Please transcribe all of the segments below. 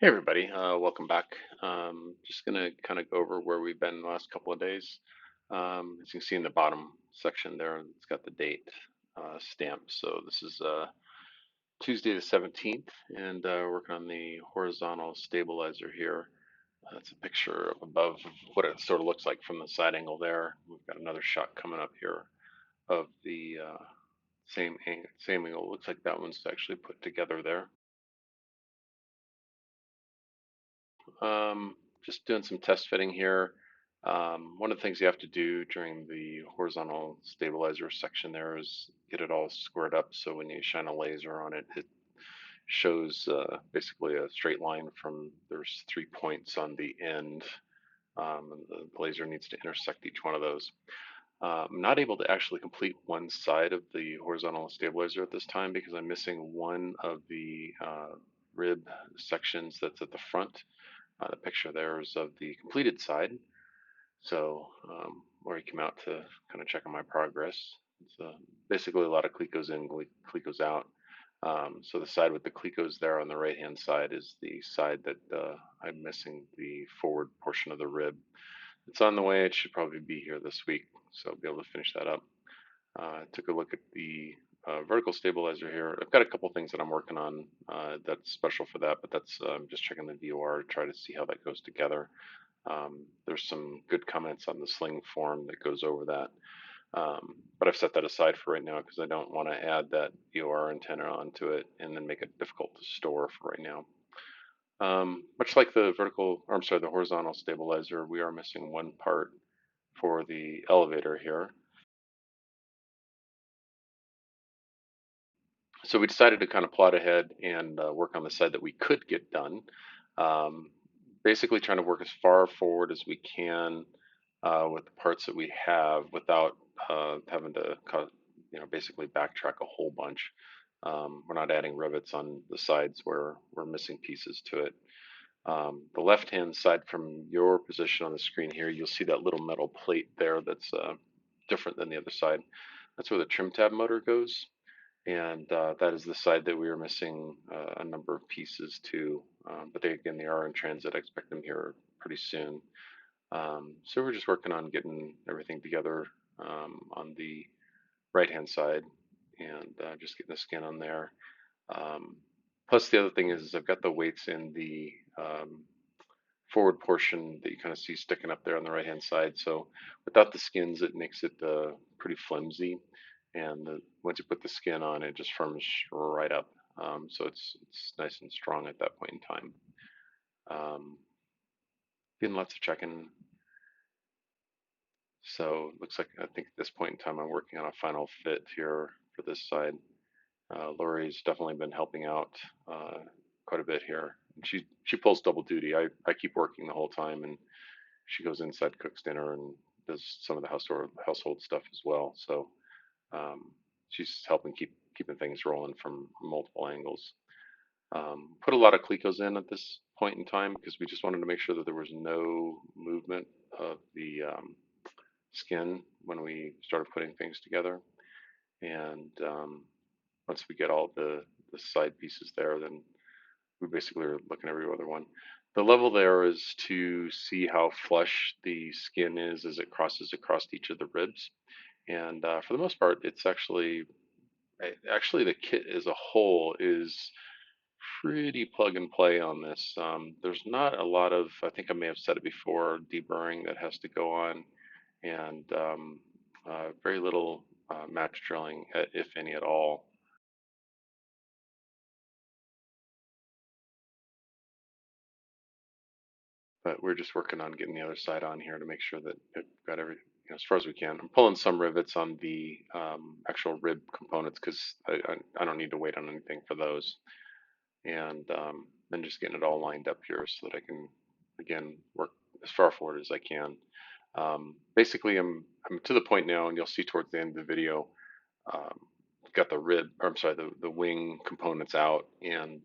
Hey everybody, welcome back. Just gonna kind of go over where we've been the last couple of days. As you can see in the bottom section there, it's got the date stamped. So this is Tuesday the 17th, and working on the horizontal stabilizer here. That's a picture of above of what it sort of looks like from the side angle there. We've got another shot coming up here of the same angle. Looks like that one's actually put together there. Just doing some test fitting here. One of the things you have to do during the horizontal stabilizer section there is get it all squared up so when you shine a laser on it, it shows basically a straight line from there's 3 points on the end. And the laser needs to intersect each one of those. I'm not able to actually complete one side of the horizontal stabilizer at this time because I'm missing one of the rib sections that's at the front. The picture there is of the completed side. So where he came out to kind of check on my progress. It's basically a lot of clicos in, clicos out. So the side with the clicos there on the right hand side is the side that I'm missing the forward portion of the rib. It's on the way. It should probably be here this week, so I'll be able to finish that up. I took a look at the vertical stabilizer here. I've got a couple things that I'm working on that's special for that, but that's just checking the VOR to try to see how that goes together. There's some good comments on the Sling form that goes over that. But I've set that aside for right now because I don't want to add that VOR antenna onto it and then make it difficult to store for right now. Much like the the horizontal stabilizer, we are missing one part for the elevator here. So we decided to kind of plot ahead and work on the side that we could get done. Um, Basically trying to work as far forward as we can with the parts that we have without having to basically backtrack a whole bunch. We're not adding rivets on the sides where we're missing pieces to it. The left-hand side from your position on the screen here, you'll see that little metal plate there that's different than the other side. That's where the trim tab motor goes. And that is the side that we are missing a number of pieces to. But again, they are in transit. I expect them here pretty soon. So we're just working on getting everything together on the right-hand side and just getting the skin on there. Um, Plus, the other thing is I've got the weights in the forward portion that you kind of see sticking up there on the right-hand side. So without the skins, it makes it pretty flimsy. And once you put the skin on, it just firms right up. So it's nice and strong at that point in time. Getting lots of checking. So it looks like I think at this point in time I'm working on a final fit here for this side. Lori's definitely been helping out quite a bit here. She pulls double duty. I keep working the whole time, and she goes inside, cooks dinner, and does some of the household stuff as well. So she's helping keeping things rolling from multiple angles. Put a lot of clicos in at this point in time because we just wanted to make sure that there was no movement of the skin when we started putting things together. And once we get all the side pieces there, then we basically are looking at every other one. The level there is to see how flush the skin is as it crosses across each of the ribs. And for the most part, it's actually the kit as a whole is pretty plug and play on this. There's not a lot of, I think I may have said it before, deburring that has to go on, and very little match drilling, if any at all. But we're just working on getting the other side on here to make sure that it got as far as we can. I'm pulling some rivets on the actual rib components because I don't need to wait on anything for those. And then just getting it all lined up here so that I can, again, work as far forward as I can. Basically, I'm to the point now, and you'll see towards the end of the video, um, got the rib, or I'm sorry, the wing components out, and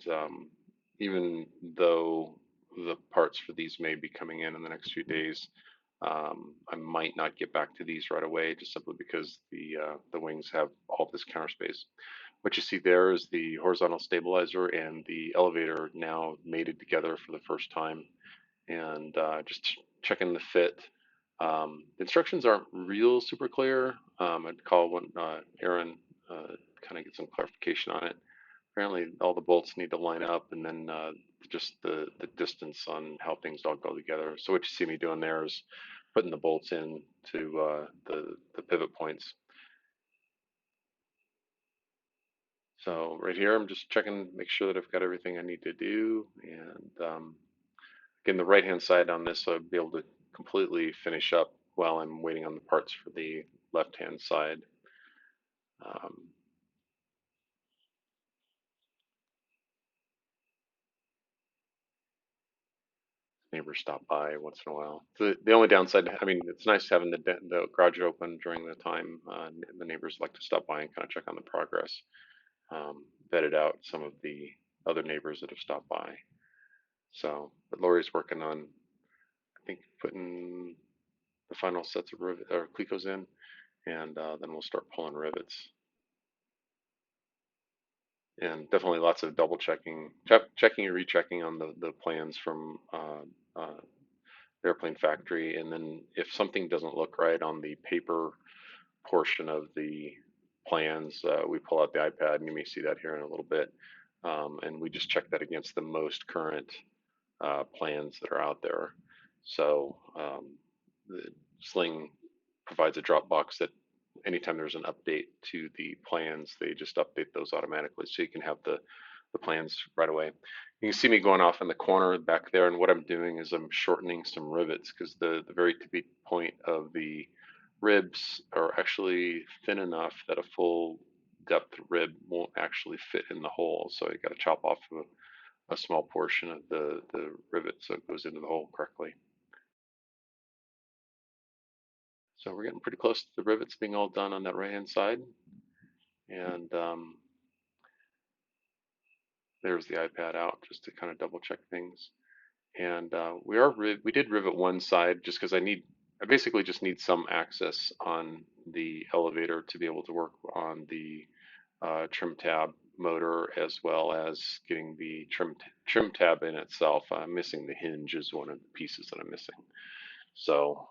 even though the parts for these may be coming in the next few days, I might not get back to these right away, just simply because the wings have all this counter space. What you see there is the horizontal stabilizer and the elevator now mated together for the first time, and just checking the fit. The instructions aren't real super clear. I'd call one Aaron, kind of get some clarification on it. Apparently, all the bolts need to line up, and then just the distance on how things all go together. So what you see me doing there is putting the bolts in to the pivot points. So right here, I'm just checking, make sure that I've got everything I need to do. And again, the right-hand side on this, I'll be able to completely finish up while I'm waiting on the parts for the left-hand side. Um, Neighbors stop by once in a while. The only downside, I mean, it's nice having the garage open during the time. The neighbors like to stop by and kind of check on the progress, vetted out some of the other neighbors that have stopped by. So, but Lori's working on, I think, putting the final sets of clecos in, and then we'll start pulling rivets. And definitely lots of double checking and rechecking on the plans from airplane factory. And then if something doesn't look right on the paper portion of the plans, we pull out the iPad, and you may see that here in a little bit. And we just check that against the most current plans that are out there. So the Sling provides a Dropbox that anytime there's an update to the plans, they just update those automatically, so you can have the plans right away. You can see me going off in the corner back there, and what I'm doing is I'm shortening some rivets because the very tippy point of the ribs are actually thin enough that a full depth rib won't actually fit in the hole. So you got to chop off a small portion of the rivet so it goes into the hole correctly. So we're getting pretty close to the rivets being all done on that right hand side. And there's the iPad out just to kind of double check things. And we did rivet one side just because I basically just need some access on the elevator to be able to work on the trim tab motor, as well as getting the trim tab in itself. I'm missing the hinge is one of the pieces that I'm missing. So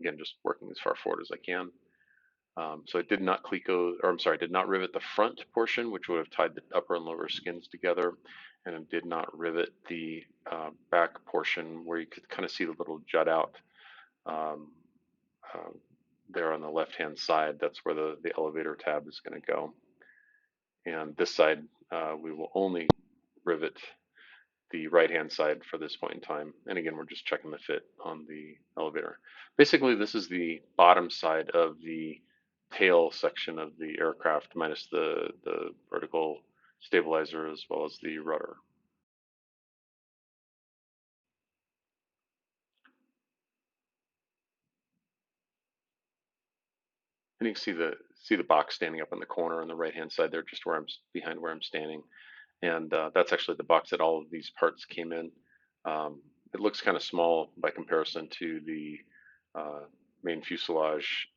again, just working as far forward as I can. So I did not did not rivet the front portion, which would have tied the upper and lower skins together, and I did not rivet the back portion where you could kind of see the little jut out um, uh, there on the left-hand side. That's where the elevator tab is going to go. And this side, we will only rivet the right-hand side for this point in time. And again, we're just checking the fit on the elevator. Basically, this is the bottom side of the tail section of the aircraft minus the vertical stabilizer as well as the rudder. And you can see the box standing up in the corner on the right-hand side there, just where I'm behind where I'm standing. And that's actually the box that all of these parts came in. It looks kind of small by comparison to the main fuselage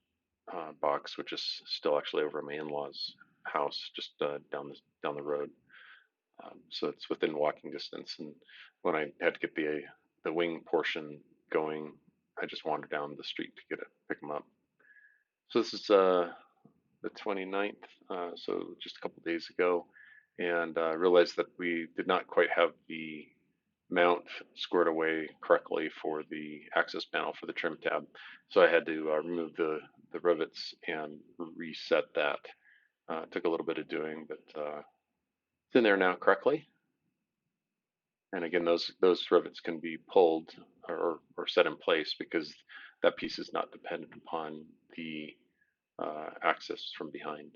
box, which is still actually over at my in-laws' house, just down the road. So it's within walking distance. And when I had to get the wing portion going, I just wandered down the street to pick them up. So this is the 29th, so just a couple days ago, and I realized that we did not quite have the mount squared away correctly for the access panel for the trim tab. So I had to remove the rivets and reset that. It took a little bit of doing, but it's in there now correctly. And again, those rivets can be pulled or set in place because that piece is not dependent upon the access from behind.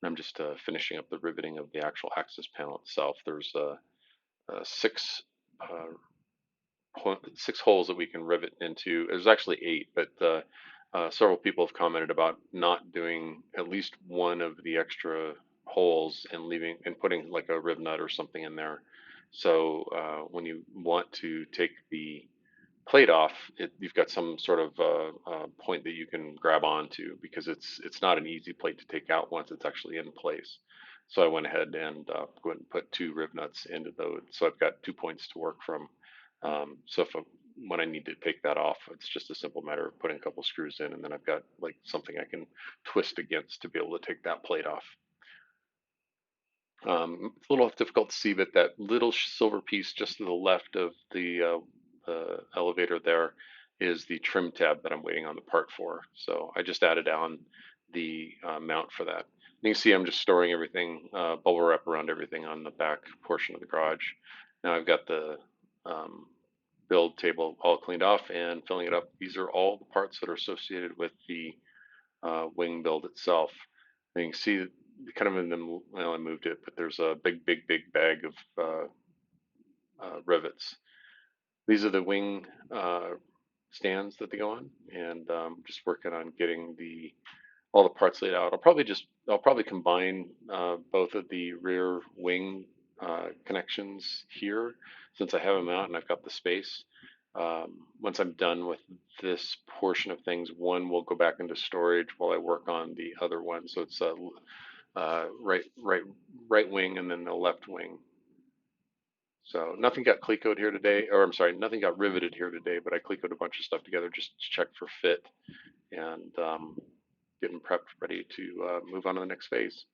I'm just finishing up the riveting of the actual access panel itself. There's six six holes that we can rivet into. There's actually eight, but several people have commented about not doing at least one of the extra holes and leaving and putting like a rib nut or something in there. So when you want to take the plate off, you've got some sort of point that you can grab onto, because it's not an easy plate to take out once it's actually in place. So I went ahead and went and put two riv nuts into those. So I've got 2 points to work from. So when I need to take that off, it's just a simple matter of putting a couple screws in, and then I've got like something I can twist against to be able to take that plate off. It's a little difficult to see, but that little silver piece just to the left of the elevator there is the trim tab that I'm waiting on the part for. So I just added on the mount for that. You can see I'm just storing everything, bubble wrap around everything on the back portion of the garage. Now I've got the um, build table all cleaned off and filling it up. These are all the parts that are associated with the wing build itself. And you can see kind of in the, well, I moved it, but there's a big bag of rivets. These are the wing stands that they go on, and just working on getting all the parts laid out. I'll probably combine both of the rear wing connections here, since I have them out and I've got the space. Once I'm done with this portion of things, one will go back into storage while I work on the other one. So it's right wing and then the left wing. So nothing got clecoed here today, or I'm sorry, nothing got riveted here today, but I clecoed a bunch of stuff together just to check for fit, and getting prepped, ready to move on to the next phase.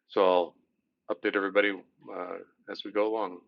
So I'll update everybody as we go along.